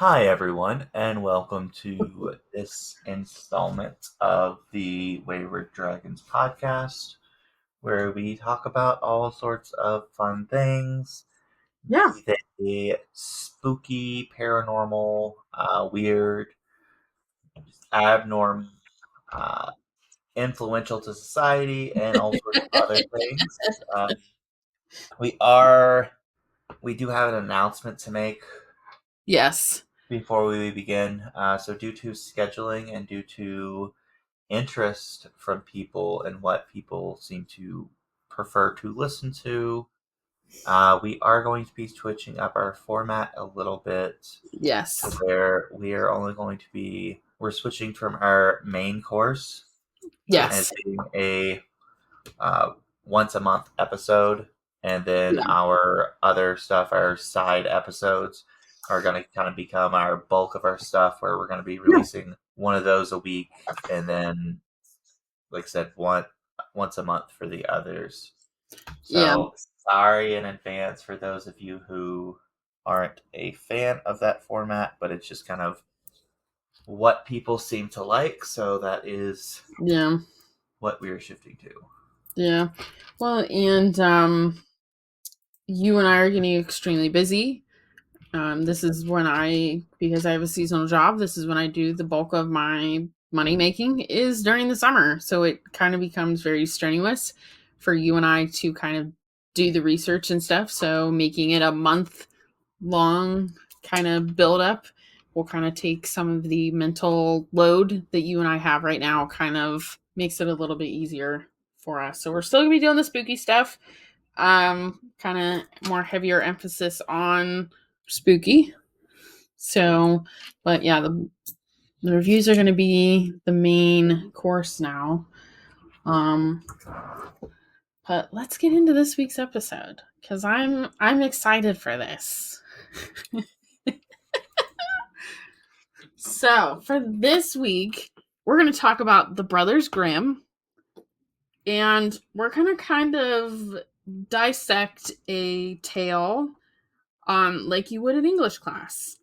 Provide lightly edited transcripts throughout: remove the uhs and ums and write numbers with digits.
Hi, everyone, and welcome to this installment of the Wayward Dragons podcast, where we talk about all sorts of fun things, Yeah. be they spooky, paranormal, weird, abnormal, uh, influential to society, and all sorts of other things. We are we do have an announcement to make Yes. before we begin. So, due to scheduling and due to interest from people and what people seem to prefer to listen to, we are going to be switching up our format a little bit to Yes. where we are only going to be, we're switching from our main course as Yes. being a uh, once a month episode, and then Yeah. our other stuff, our side episodes, are going to kind of become our bulk of our stuff, where we're going to be Yeah. releasing one of those a week, and then, like I said, once a month for the others. Yeah. So sorry in advance for those of you who aren't a fan of that format, but it's just kind of what people seem to like, so that is Yeah. what we are shifting to. Yeah. Well, and you and I are getting extremely busy. This is when because I have a seasonal job, this is when I do the bulk of my money making is during the summer. So it kind of becomes very strenuous for you and I to kind of do the research and stuff. So making it a month long kind of build up will kind of take some of the mental load that you and I have right now, kind of makes it a little bit easier for us. So we're still gonna be doing the spooky stuff. Kind of more heavier emphasis on spooky. So, but yeah, the reviews are gonna be the main course now. Um, but let's get into this week's episode because I'm excited for this. So, for this week, we're going to talk about the Brothers Grimm, and we're going to kind of dissect a tale like you would in English class,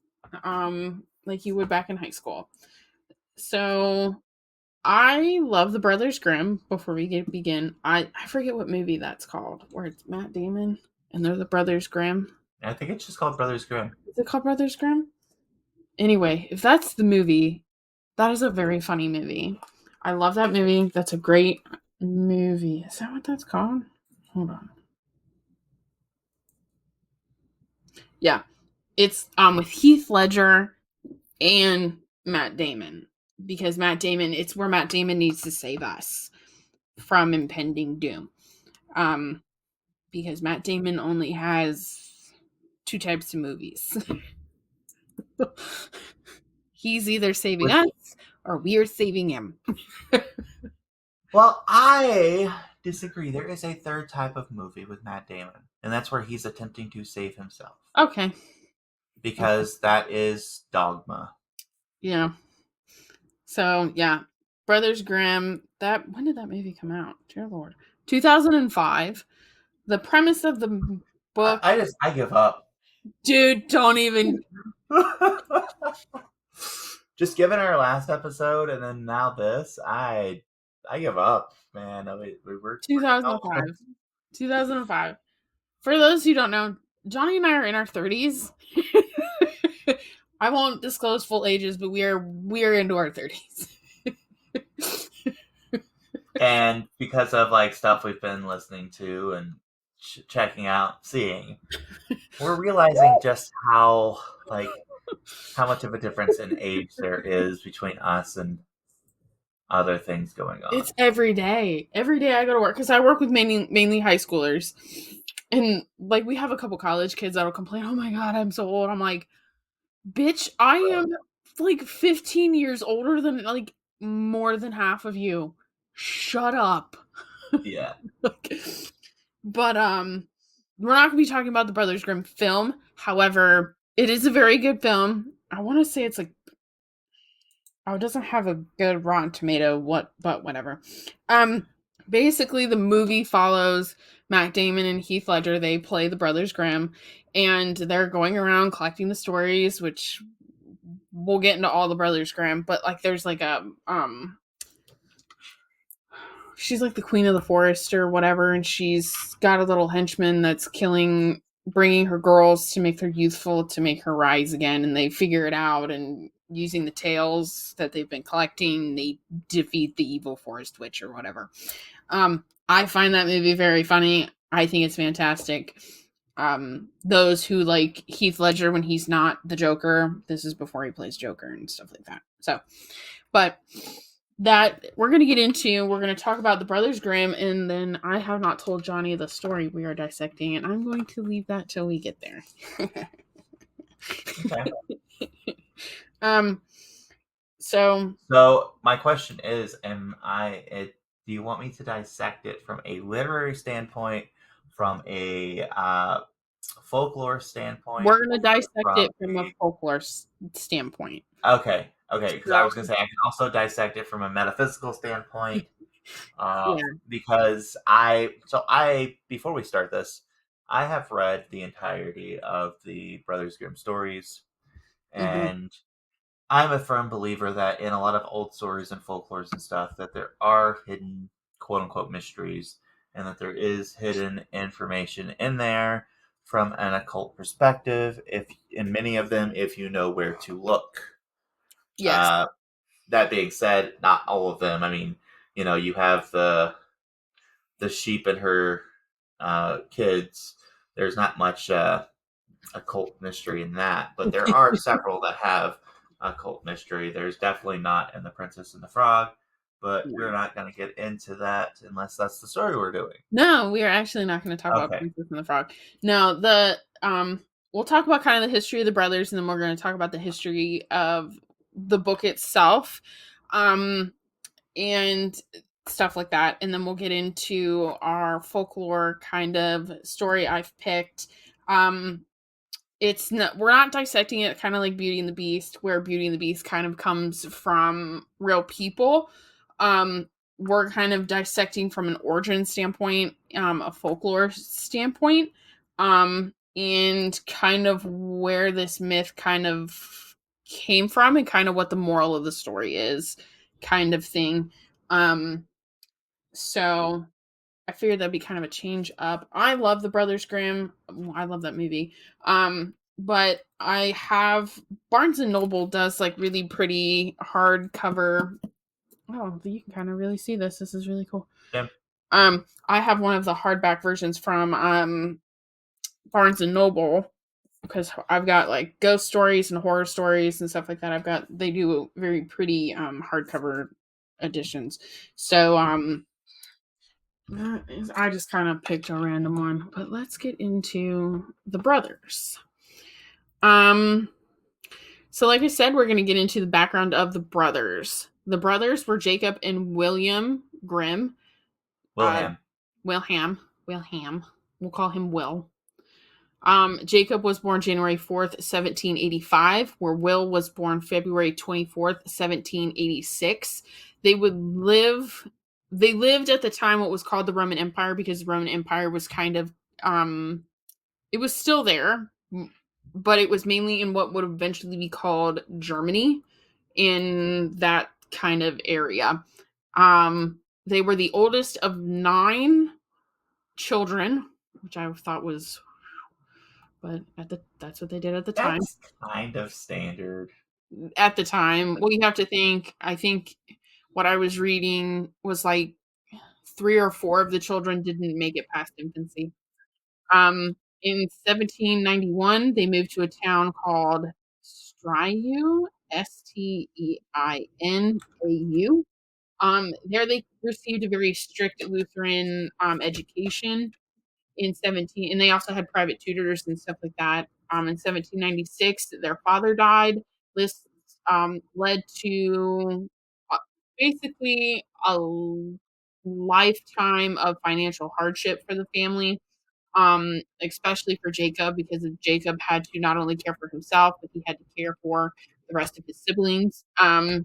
like you would back in high school. So, I love the Brothers Grimm. Before we begin, I forget what movie that's called, where it's Matt Damon and they're the Brothers Grimm. I think it's just called Brothers Grimm. Is it called Brothers Grimm? Anyway, if that's the movie, that is a very funny movie. I love that movie. That's a great movie. Is that what that's called? Hold on. Yeah. It's with Heath Ledger and Matt Damon. Because Matt Damon, it's where Matt Damon needs to save us from impending doom. Um because Matt Damon only has two types of movies. He's either saving With us or we're saving him. Well, I disagree. There is a third type of movie with Matt Damon, and that's where he's attempting to save himself, Okay. because that is Dogma. Yeah. So yeah, Brothers Grimm. That when did that movie come out? Dear Lord, 2005. The premise of the book, I give up. dude. Don't even. Just given our last episode and then now this, I give up, man. We're 2005. 2005. For those who don't know, Johnny and I are in our 30s. I won't disclose full ages, but we are into our 30s. and because of like stuff we've been listening to and checking out, seeing, we're realizing just how much of a difference in age there is between us and other things going on. It's every day. Every day I go to work because I work with mainly high schoolers, and like we have a couple college kids that'll complain, "Oh my god, I'm so old." I'm like, "Bitch, I am like 15 years older than like more than half of you. Shut up." Yeah. But we're not going to be talking about the Brothers Grimm film. However, it is a very good film. I want to say it's like, oh, it doesn't have a good Rotten Tomato, but whatever. Um, Basically, the movie follows Matt Damon and Heath Ledger. They play the Brothers Grimm, and they're going around collecting the stories, which we'll get into all the Brothers Grimm, but like there's like a she's like the queen of the forest or whatever, and she's got a little henchman that's killing, bringing her girls to make her youthful, to make her rise again, and they figure it out, and using the tales that they've been collecting, they defeat the evil forest witch or whatever. I find that movie very funny. I think it's fantastic. Those who like Heath Ledger when he's not the Joker, this is before he plays Joker and stuff like that. So, but that we're going to get into, we're going to talk about the Brothers Grimm, and then I have not told Johnny the story we are dissecting, and I'm going to leave that till we get there. Okay. um, so So my question is, do you want me to dissect it from a literary standpoint, from a folklore standpoint, we're going to or dissect from it from a a folklore standpoint. okay, because I So, was gonna say I can also dissect it from a metaphysical standpoint, yeah. because I before we start this, I have read the entirety of the Brothers Grimm stories, Mm-hmm. and I'm a firm believer that in a lot of old stories and folklores and stuff, that there are hidden quote unquote mysteries, and that there is hidden information in there from an occult perspective. If in many of them, if you know where to look. Yes. Uh, that being said, not all of them. I mean, you have the sheep and her kids. There's not much occult mystery in that, but there are several that have occult mystery. There's definitely not in The Princess and the Frog, but we're not going to get into that unless that's the story we're doing. No, we are actually not going to talk about Okay. Princess and the Frog. No, we'll talk about kind of the history of the brothers, and then we're going to talk about the history of the book itself, and stuff like that, and then we'll get into our folklore kind of story I've picked. Um, it's not, we're not dissecting it kind of like Beauty and the Beast, where Beauty and the Beast kind of comes from real people. um we're kind of dissecting from an origin standpoint, a folklore standpoint, and kind of where this myth kind of came from, and kind of what the moral of the story is, kind of thing. So I figured that'd be kind of a change up. I love the Brothers Grimm. I love that movie. But I have Barnes and Noble does like really pretty hardcover. Oh, you can kind of really see this. This is really cool. Jim? I have one of the hardback versions from Barnes and Noble, because I've got like ghost stories and horror stories and stuff like that. They do very pretty hardcover editions. So I just kind of picked a random one, but let's get into the brothers. Um, so like I said, we're going to get into the background of the brothers. The brothers were Jacob and William Grimm. Uh, Wilhelm. Wilham. We'll call him Will. Jacob was born January 4th, 1785, where Will was born February 24th, 1786. They would live they lived at the time what was called the Roman Empire, because the Roman Empire was kind of it was still there, but it was mainly in what would eventually be called Germany, in that kind of area. They were the oldest of 9 children, which I thought was, but that's what they did at the time. That's kind of standard. At the time, well, you have to think. I think what I was reading was like 3 or 4 of the children didn't make it past infancy. In 1791, they moved to a town called Steinau, Steinau. There they received a very strict Lutheran education in 17, and they also had private tutors and stuff like that. In 1796, their father died. This led to uh, basically a lifetime of financial hardship for the family, especially for Jacob, because Jacob had to not only care for himself, but he had to care for the rest of his siblings. In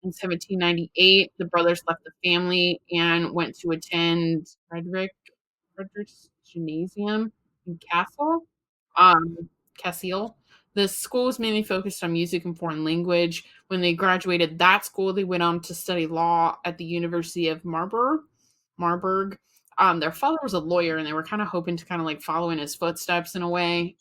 1798, the brothers left the family and went to attend Frederick's Gymnasium in um, Cassel. The school was mainly focused on music and foreign language. When they graduated that school, they went on to study law at the University of Marburg. Their father was a lawyer, and they were kind of hoping to kind of like follow in his footsteps in a way.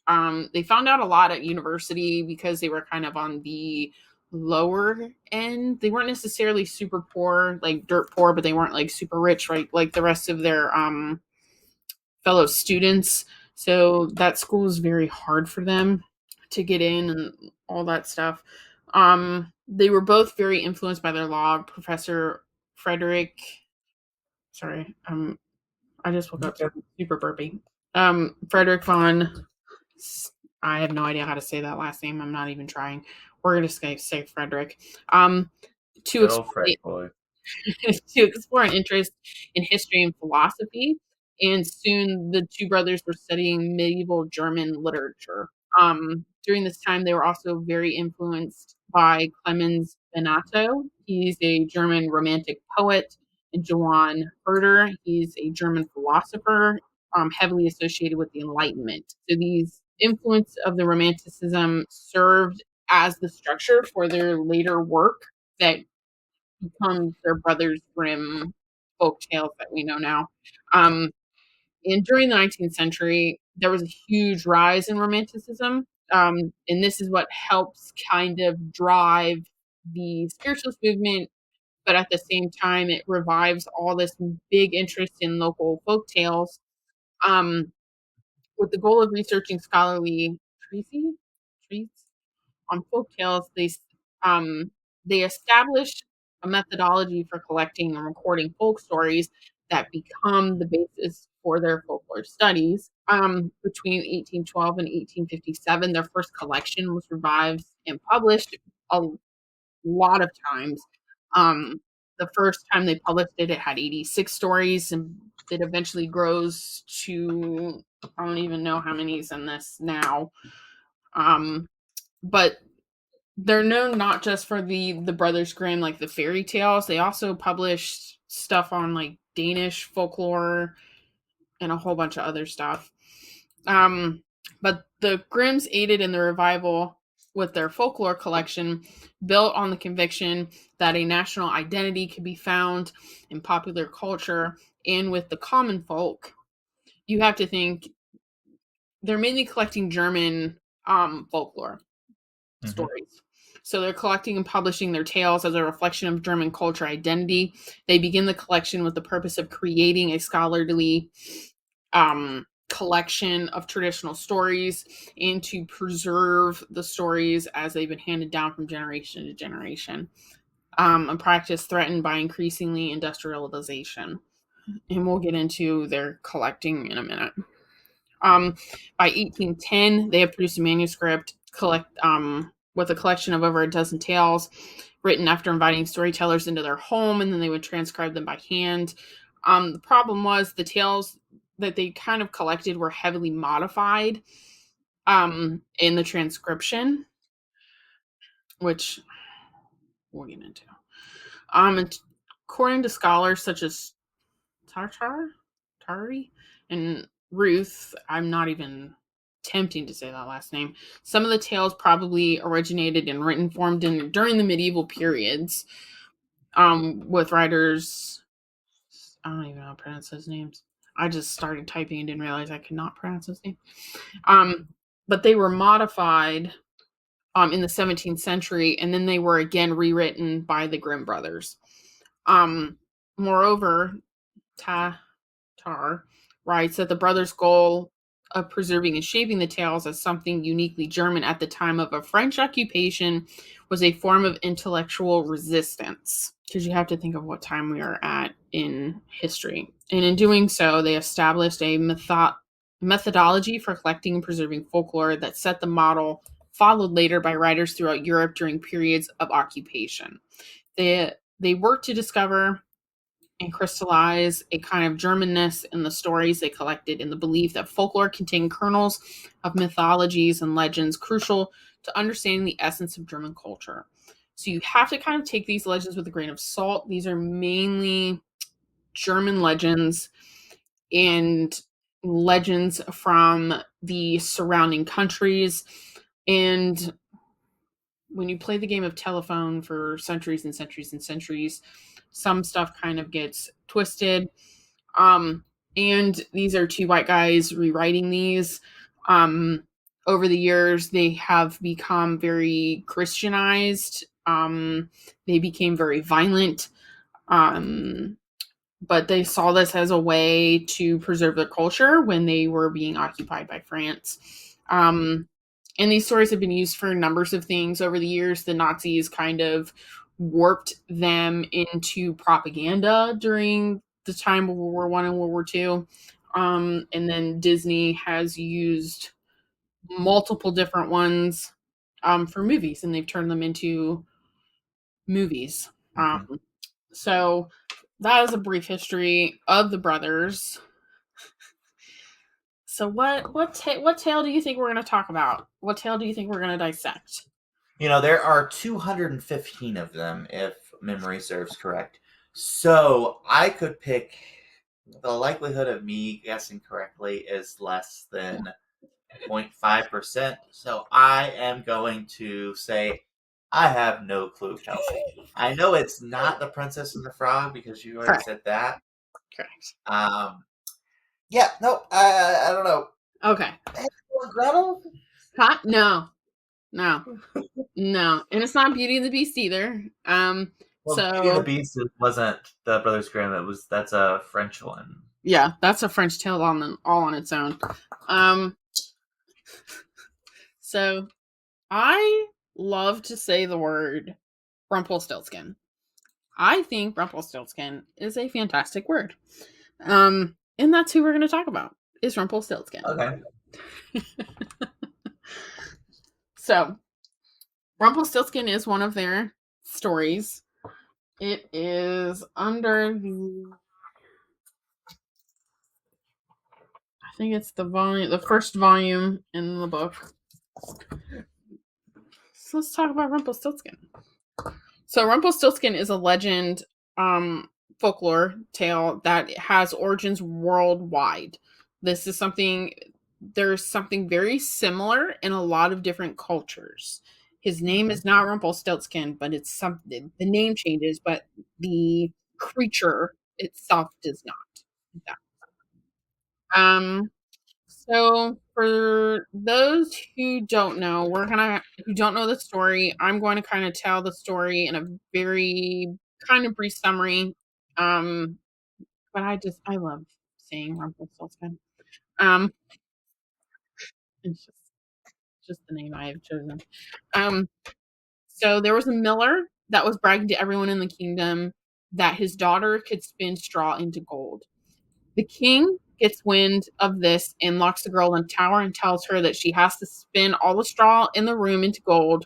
They found out a lot at university because they were kind of on the lower end. They weren't necessarily super poor, like dirt poor, but they weren't like super rich, right? Like the rest of their fellow students. So that school was very hard for them to get in and all that stuff. They were both very influenced by their law professor, Frederick. Sorry, I just woke up, so Okay. I'm super burpy. Frederick von. I have no idea how to say that last name. I'm not even trying. We're gonna say Frederick. Um, to Good old explain Fred boy. to explore an interest in history and philosophy. And soon the two brothers were studying medieval German literature. During this time, they were also very influenced by Clemens Benato. He's a German romantic poet, and Johann Herder. He's a German philosopher, heavily associated with the Enlightenment. So these influence of the Romanticism served as the structure for their later work that becomes their Brothers Grimm folk tales that we know now. Um, and during the 19th century, there was a huge rise in Romanticism. And this is what helps kind of drive the spiritualist movement, but at the same time, it revives all this big interest in local folk tales, um, with the goal of researching scholarly treats on folktales. They established a methodology for collecting and recording folk stories that become the basis for their folklore studies. Between 1812 and 1857, their first collection was revived and published a lot of times. The first time they published it, it had 86 stories, and it eventually grows to I don't even know how many's in this now. Um, but they're known not just for the Brothers Grimm, like the fairy tales. They also published stuff on like Danish folklore and a whole bunch of other stuff. Um, but the Grimms aided in the revival with their folklore collection, built on the conviction that a national identity could be found in popular culture and with the common folk. You have to think they're mainly collecting German folklore Hmm. stories. So they're collecting and publishing their tales as a reflection of German culture identity. They begin the collection with the purpose of creating a scholarly collection of traditional stories and to preserve the stories as they've been handed down from generation to generation. A practice threatened by increasingly industrialization. And we'll get into their collecting in a minute. Um, by 1810, they have produced a manuscript with a collection of over a dozen tales written after inviting storytellers into their home, and then they would transcribe them by hand. The problem was the tales that they kind of collected were heavily modified in the transcription, which we'll get into. And according to scholars such as Tari and Ruth, I'm not even attempting to say that last name. Some of the tales probably originated in written form during the medieval periods, with writers. I don't even know how to pronounce his names. I just started typing and didn't realize I could not pronounce his name. Um, but they were modified in the 17th century, and then they were again rewritten by the Grimm brothers. Moreover, Ta Tar writes that the brothers' goal of preserving and shaping the tales as something uniquely German at the time of a French occupation was a form of intellectual resistance. Because you have to think of what time we are at in history. And in doing so, they established a methodology for collecting and preserving folklore that set the model followed later by writers throughout Europe during periods of occupation. They worked to discover and crystallize a kind of Germanness in the stories they collected in the belief that folklore contained kernels of mythologies and legends crucial to understanding the essence of German culture. So you have to kind of take these legends with a grain of salt. These are mainly German legends and legends from the surrounding countries. And when you play the game of telephone for centuries and centuries and centuries, some stuff kind of gets twisted. Um, and these are two white guys rewriting these. Um, Over the years, they have become very Christianized. They became very violent. Um, but they saw this as a way to preserve their culture when they were being occupied by France. And these stories have been used for numbers of things over the years. The Nazis kind of warped them into propaganda during the time of World War One and World War Two. And then Disney has used multiple different ones for movies, and they've turned them into movies. Mm-hmm. So that is a brief history of the brothers. So what tale do you think we're going to talk about? What tale do you think we're going to dissect? There are 215 of them, if memory serves correct. So I could pick. The likelihood of me guessing correctly is less than 0.5%. So I am going to say I have no clue, Kelsey. I know it's not the Princess and the Frog because you already Correct. said that. Correct. Um, yeah, no, I don't know. Okay. Hansel and Gretel? Huh? No. No. No. And it's not Beauty and the Beast either. Well, Beauty and the So Beast wasn't the Brothers Grimm. That's a French one. yeah, that's a French tale all on its own. Um, so I love to say the word Rumpelstiltskin. I think Rumpelstiltskin is a fantastic word. And that's who we're going to talk about is Rumpelstiltskin. Okay. So Rumpelstiltskin is one of their stories. It is under I think it's the first volume in the book. So let's talk about Rumpelstiltskin. So Rumpelstiltskin is a legend, folklore tale that has origins worldwide. This is something There's something very similar in a lot of different cultures. His name is not Rumpelstiltskin, but it's something. The name changes, but the creature itself does not. Um, so for those who don't know, who don't know the story, I'm going to kind of tell the story in a very kind of brief summary. Um, but I love saying Rumpelstiltskin. Um, it's just the name I have chosen. Um, so there was a miller that was bragging to everyone in the kingdom that his daughter could spin straw into gold. The king gets wind of this and locks the girl in a tower and tells her that she has to spin all the straw in the room into gold.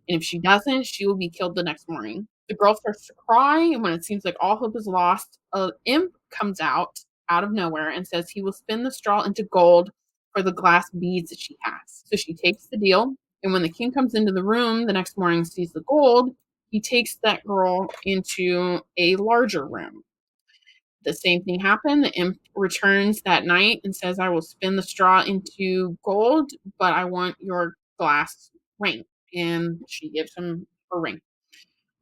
And if she doesn't, she will be killed the next morning. The girl starts to cry, and when it seems like all hope is lost, an imp comes out of nowhere and says he will spin the straw into gold for the glass beads that she has. So she takes the deal, and when the king comes into the room the next morning and sees the gold, he takes that girl into a larger room. The same thing happened. The imp returns that night and says, I will spin the straw into gold, but I want your glass ring. And she gives him her ring.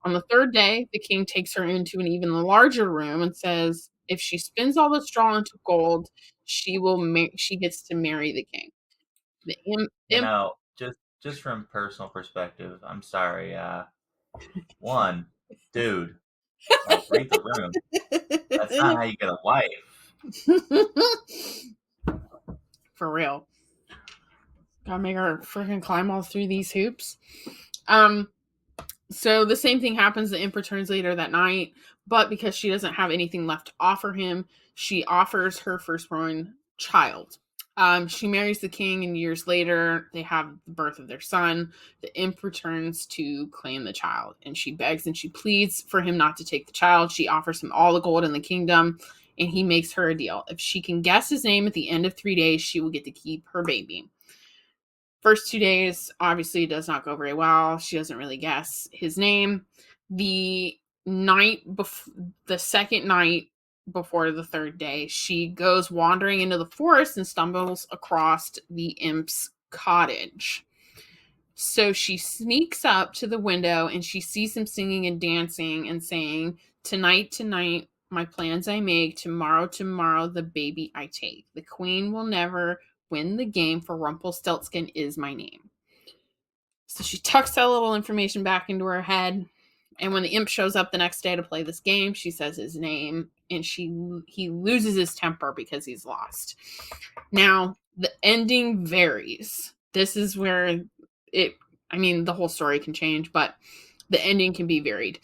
On the third day, the king takes her into an even larger room and says, if she spins all the straw into gold, she gets to marry the king. The imp Just from personal perspective, I'm sorry. One, dude, like read the room. That's not how you get a wife. For real. Gotta make her freaking climb all through these hoops. Um, So the same thing happens. The imp returns later that night, but because she doesn't have anything left to offer him, she offers her firstborn child. She marries the king, and years later, they have the birth of their son. The imp returns to claim the child, and she begs and she pleads for him not to take the child. She offers him all the gold in the kingdom, and he makes her a deal. If she can guess his name at the end of 3 days, she will get to keep her baby. First 2 days obviously does not go very well. She doesn't really guess his name. The the second night before the third day, she goes wandering into the forest and stumbles across the imp's cottage. So she sneaks up to the window and she sees him singing and dancing and saying, "Tonight, tonight, my plans I make. Tomorrow, tomorrow, the baby I take. The queen will never win the game, for Rumpelstiltskin is my name." So she tucks that little information back into her head. And when the imp shows up the next day to play this game, she says his name, and he loses his temper because he's lost. Now, the ending varies. This is where it I mean, the whole story can change, but the ending can be varied.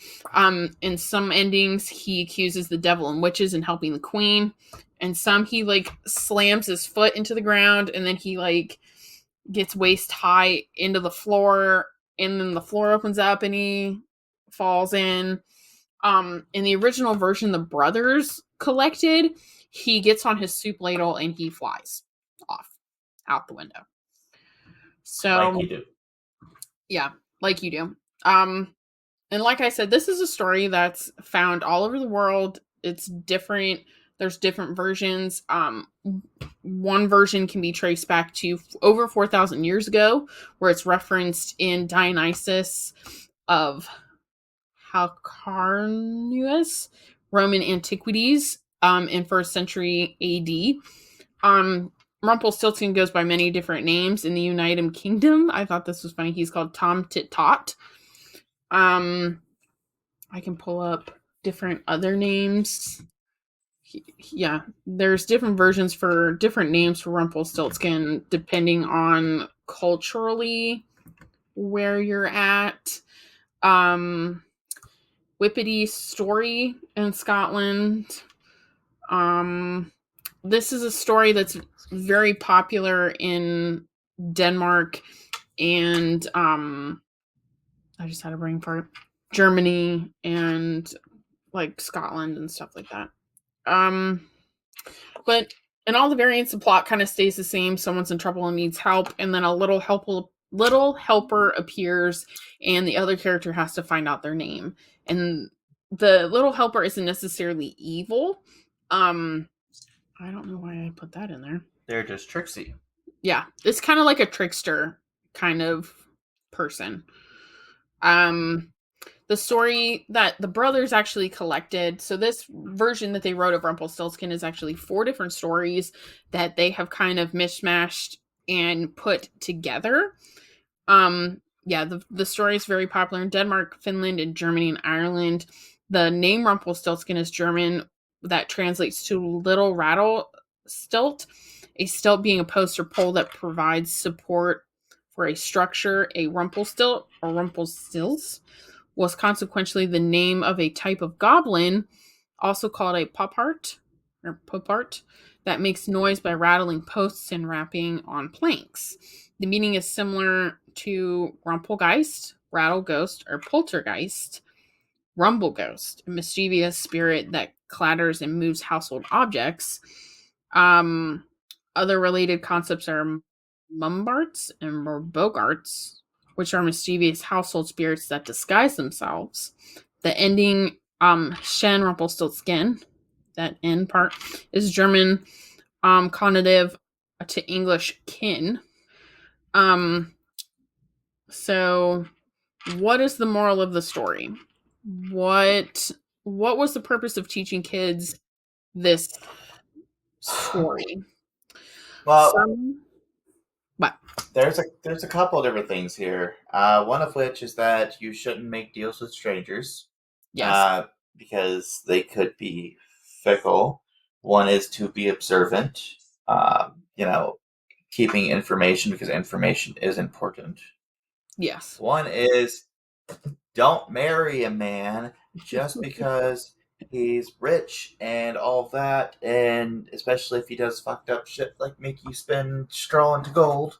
In some endings, he accuses the devil and witches in helping the queen, and some he like slams his foot into the ground, and then he like gets waist high into the floor, and then the floor opens up and he falls in. In the original version the brothers collected, he gets on his soup ladle and he flies off out the window. Like So you do. yeah, like you do. And like I said, this is a story that's found all over the world. It's different. There's different versions. One version can be traced back to over 4,000 years ago, where it's referenced in Dionysius of Halicarnassus, Roman Antiquities, in first century AD. Rumpelstiltskin goes by many different names in the United Kingdom. I thought this was funny. He's called Tom Tit Tot. I can pull up different other names. Yeah, there's different versions for different names for Rumpelstiltskin depending on culturally where you're at. Um, Whippety story in Scotland. Um, this is a story that's very popular in Denmark and I just had a brain fart. Germany and like Scotland and stuff like that. Um, but in all the variants, the plot kind of stays the same. Someone's in trouble and needs help, and then a little helper appears, and the other character has to find out their name. And the little helper isn't necessarily evil. Um, I don't know why I put that in there. They're just tricksy. Yeah, it's kind of like a trickster kind of person. Um, the story that the brothers actually collected. So this version that they wrote of Rumpelstiltskin is actually four different stories that they have kind of mishmashed and put together. Yeah, the story is very popular in Denmark, Finland, and Germany and Ireland. The name Rumpelstiltskin is German, that translates to little rattle stilt, a stilt being a post or pole that provides support for a structure. A Rumpelstilt or Rumpelstilts was consequently the name of a type of goblin, also called a popart or popart, that makes noise by rattling posts and rapping on planks. The meaning is similar to Rumpelgeist, rattle ghost, or poltergeist, rumble ghost, a mischievous spirit that clatters and moves household objects. Um, Other related concepts are mumbarts and bogarts, which are mischievous household spirits that disguise themselves. The ending Shen Rumpelstiltskin, that end part, is German connotative to English kin. Um, so what is the moral of the story? What what was the purpose of teaching kids this story? Well, Some what? there's a couple of different things here. One of which is that you shouldn't make deals with strangers, Yes. uh, because they could be fickle. One is to be observant. You know, keeping information because information is important. Yes. One is don't marry a man just because he's rich and all of that, and especially if he does fucked up shit like make you spend straw into gold.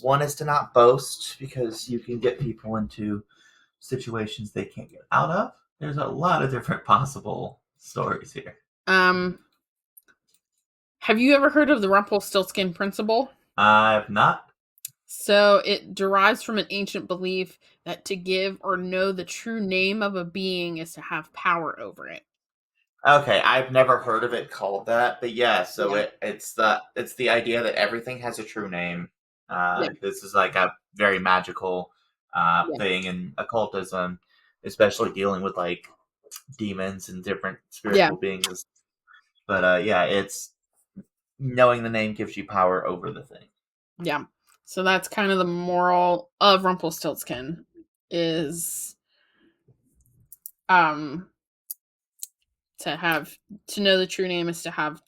One is to not boast because you can get people into situations they can't get out of. There's a lot of different possible stories here. Um, have you ever heard of the Rumpelstiltskin principle? I've not. So it derives from an ancient belief that to give or know the true name of a being is to have power over it. Okay, I've never heard of it called that, but yeah. So Yeah. it's the idea that everything has a true name. Yeah. This is like a very magical Yeah. thing in occultism, especially dealing with like demons and different Yeah. spiritual beings. But yeah, it's knowing the name gives you power over the thing. Yeah. So that's kind of the moral of Rumpelstiltskin is um to have to know the true name is to have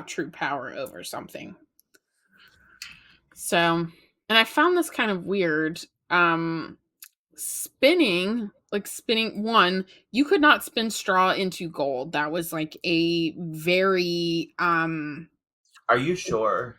true power over something. So, and I found this kind of weird. Spinning, like spinning one, you could not spin straw into gold. That was like a very Are you sure?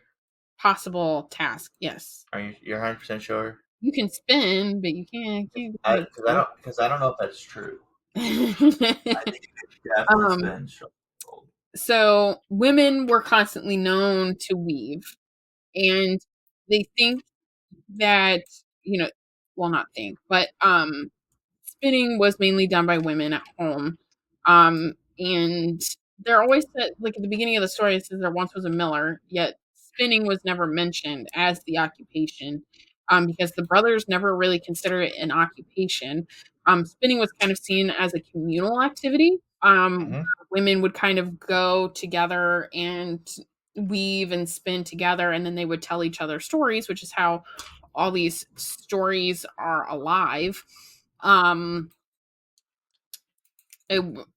possible task. Yes. You're 100% sure? You can spin, but you can't I make because I don't because I don't know if that's true. I it. think you could definitely um spin gold. so women were constantly known to weave, and they think that, you know, well, not think, but spinning was mainly done by women at home. And they're always said, like at the beginning of the story, it says there once was a miller, yet spinning was never mentioned as the occupation, because the brothers never really considered it an occupation. Spinning was kind of seen as a communal activity. Mm-hmm. Women would kind of go together and weave and spin together, and then they would tell each other stories, which is how all these stories are alive. Um,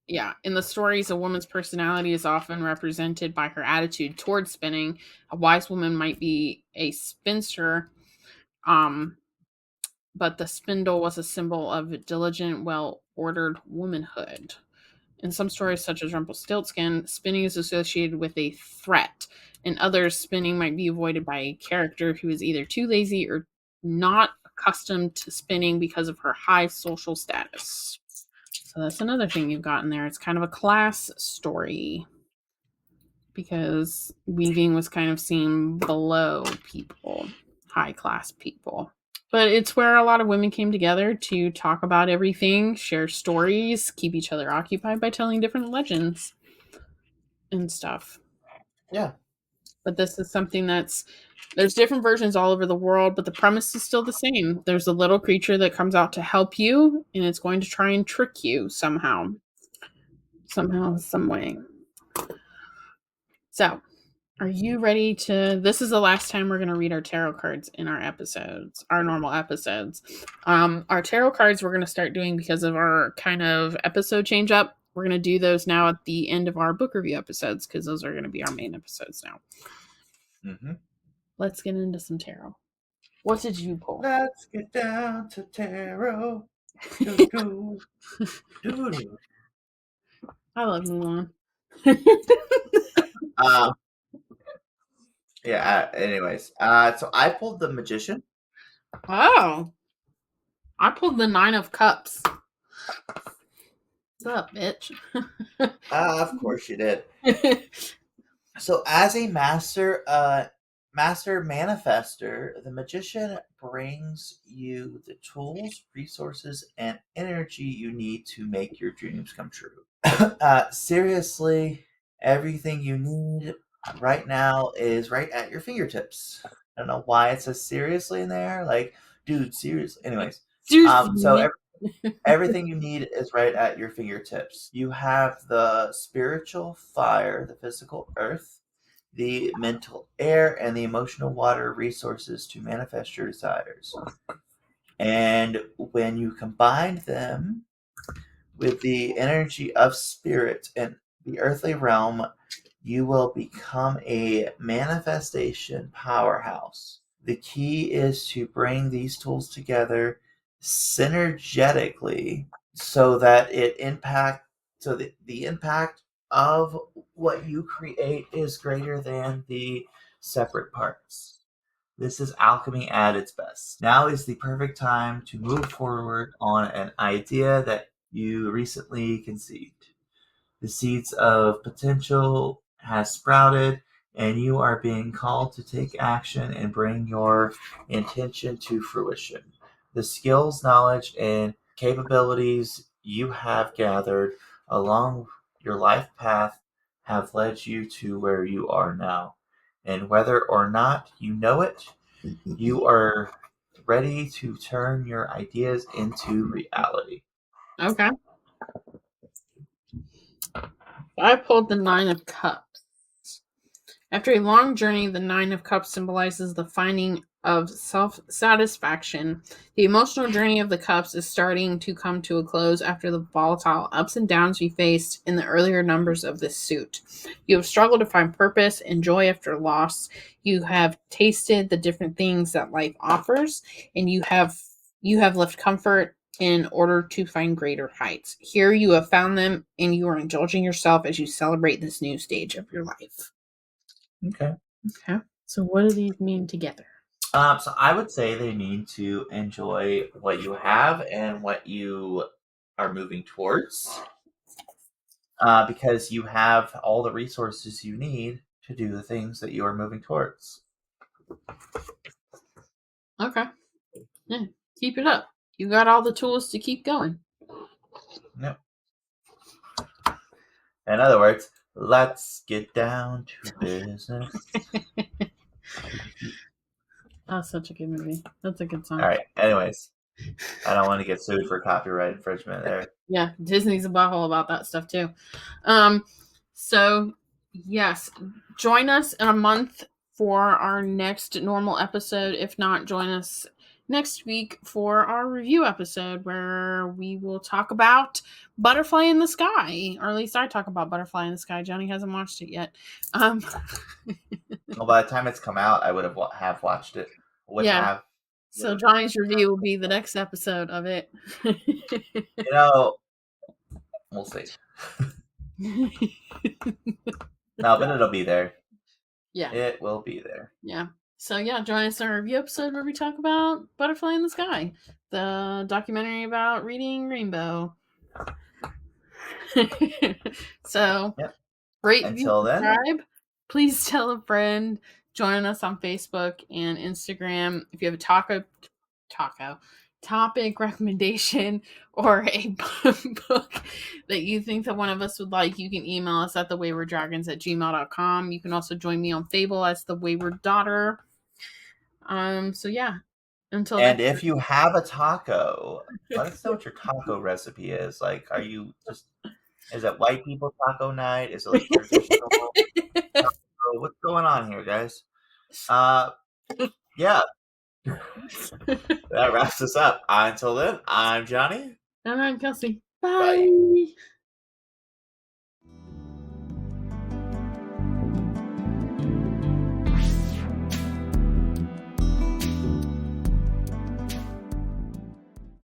yeah, in the stories, a woman's personality is often represented by her attitude towards spinning. A wise woman might be a spinster, um, but the spindle was a symbol of diligent, well ordered womanhood. In some stories, such as Rumpelstiltskin, spinning is associated with a threat. In others, spinning might be avoided by a character who is either too lazy or not accustomed to spinning because of her high social status. So that's another thing you've got in there. It's kind of a class story because weaving was kind of seen below people, high class people. But it's where a lot of women came together to talk about everything, share stories, keep each other occupied by telling different legends and stuff. Yeah. But this is something that's there's different versions all over the world, but the premise is still the same. There's a little creature that comes out to help you, and it's going to try and trick you somehow, some way. So, are you ready to? This is the last time we're going to read our tarot cards in our episodes, our normal episodes. Our tarot cards we're going to start doing because of our kind of episode change up. We're going to do those now at the end of our book review episodes because those are going to be our main episodes now. Mm-hmm. Let's get into some tarot. What did you pull? Let's get down to tarot. Do do do do. I love Mulan. Um. Yeah. Anyways. So I pulled the Magician. Oh, I pulled the Nine of Cups. What's up, bitch? Of course you did. So as a master manifester, the Magician brings you the tools, resources, and energy you need to make your dreams come true. Seriously, everything you need right now is right at your fingertips. I don't know why it says seriously in there. Like, dude, seriously. Anyways, so Seriously. everything you need is right at your fingertips. You have the spiritual fire, the physical earth, the mental air, and the emotional water resources to manifest your desires. And when you combine them with the energy of spirit and the earthly realm, you will become a manifestation powerhouse. The key is to bring these tools together synergetically so that the impact of what you create is greater than the separate parts. This is alchemy at its best. Now is the perfect time to move forward on an idea that you recently conceived. The seeds of potential has sprouted, and you are being called to take action and bring your intention to fruition. The skills, knowledge, and capabilities you have gathered along your life path have led you to where you are now. And whether or not you know it, You are ready to turn your ideas into reality. Okay. I pulled the Nine of Cups. After a long journey, the Nine of Cups symbolizes the finding of self satisfaction. The emotional journey of the Cups is starting to come to a close after the volatile ups and downs we faced in the earlier numbers of this suit. You have struggled to find purpose and joy after loss. You have tasted the different things that life offers, and you have left comfort in order to find greater heights. Here you have found them, and you are indulging yourself as you celebrate this new stage of your life. Okay. Okay. So what do these mean together? So I would say they mean to enjoy what you have and what you are moving towards, because you have all the resources you need to do the things that you are moving towards. Okay. Yeah. Keep it up. You got all the tools to keep going. Yep. In other words, let's get down to business. That's such a good movie. That's a good All song. right. Anyways, I don't want to get sued for copyright infringement there. Yeah, Disney's a butthole about that stuff too. Um, so yes, join us in a month for our next normal episode. If not, join us next week for our review episode where we will talk about Butterfly in the Sky, or at least I talk about Butterfly in the Sky. Johnny hasn't watched it yet. Well, by the time it's come out, I would have watched it. Would Yeah. have. So Johnny's review will be the next episode of it. You know, we'll see. No, but it'll be there. Yeah. It will be there. Yeah. So yeah, join us in our review episode where we talk about Butterfly in the Sky, the documentary about reading Rainbow. So Yep. rate, review, Until then, subscribe. Please tell a friend. Join us on Facebook and Instagram. If you have a topic recommendation or a book that you think that one of us would like, you can email us at thewaywarddragons@gmail.com. You can also join me on Fable as the Wayward Daughter. So yeah, until and next if you have a taco, let us know what your taco recipe is. Like, are you just, is it white people taco night? Is it like traditional time. taco? What's going on here, guys? Yeah, that wraps us up. Until then, I'm Johnny. And I'm Kelsey. Bye. Bye.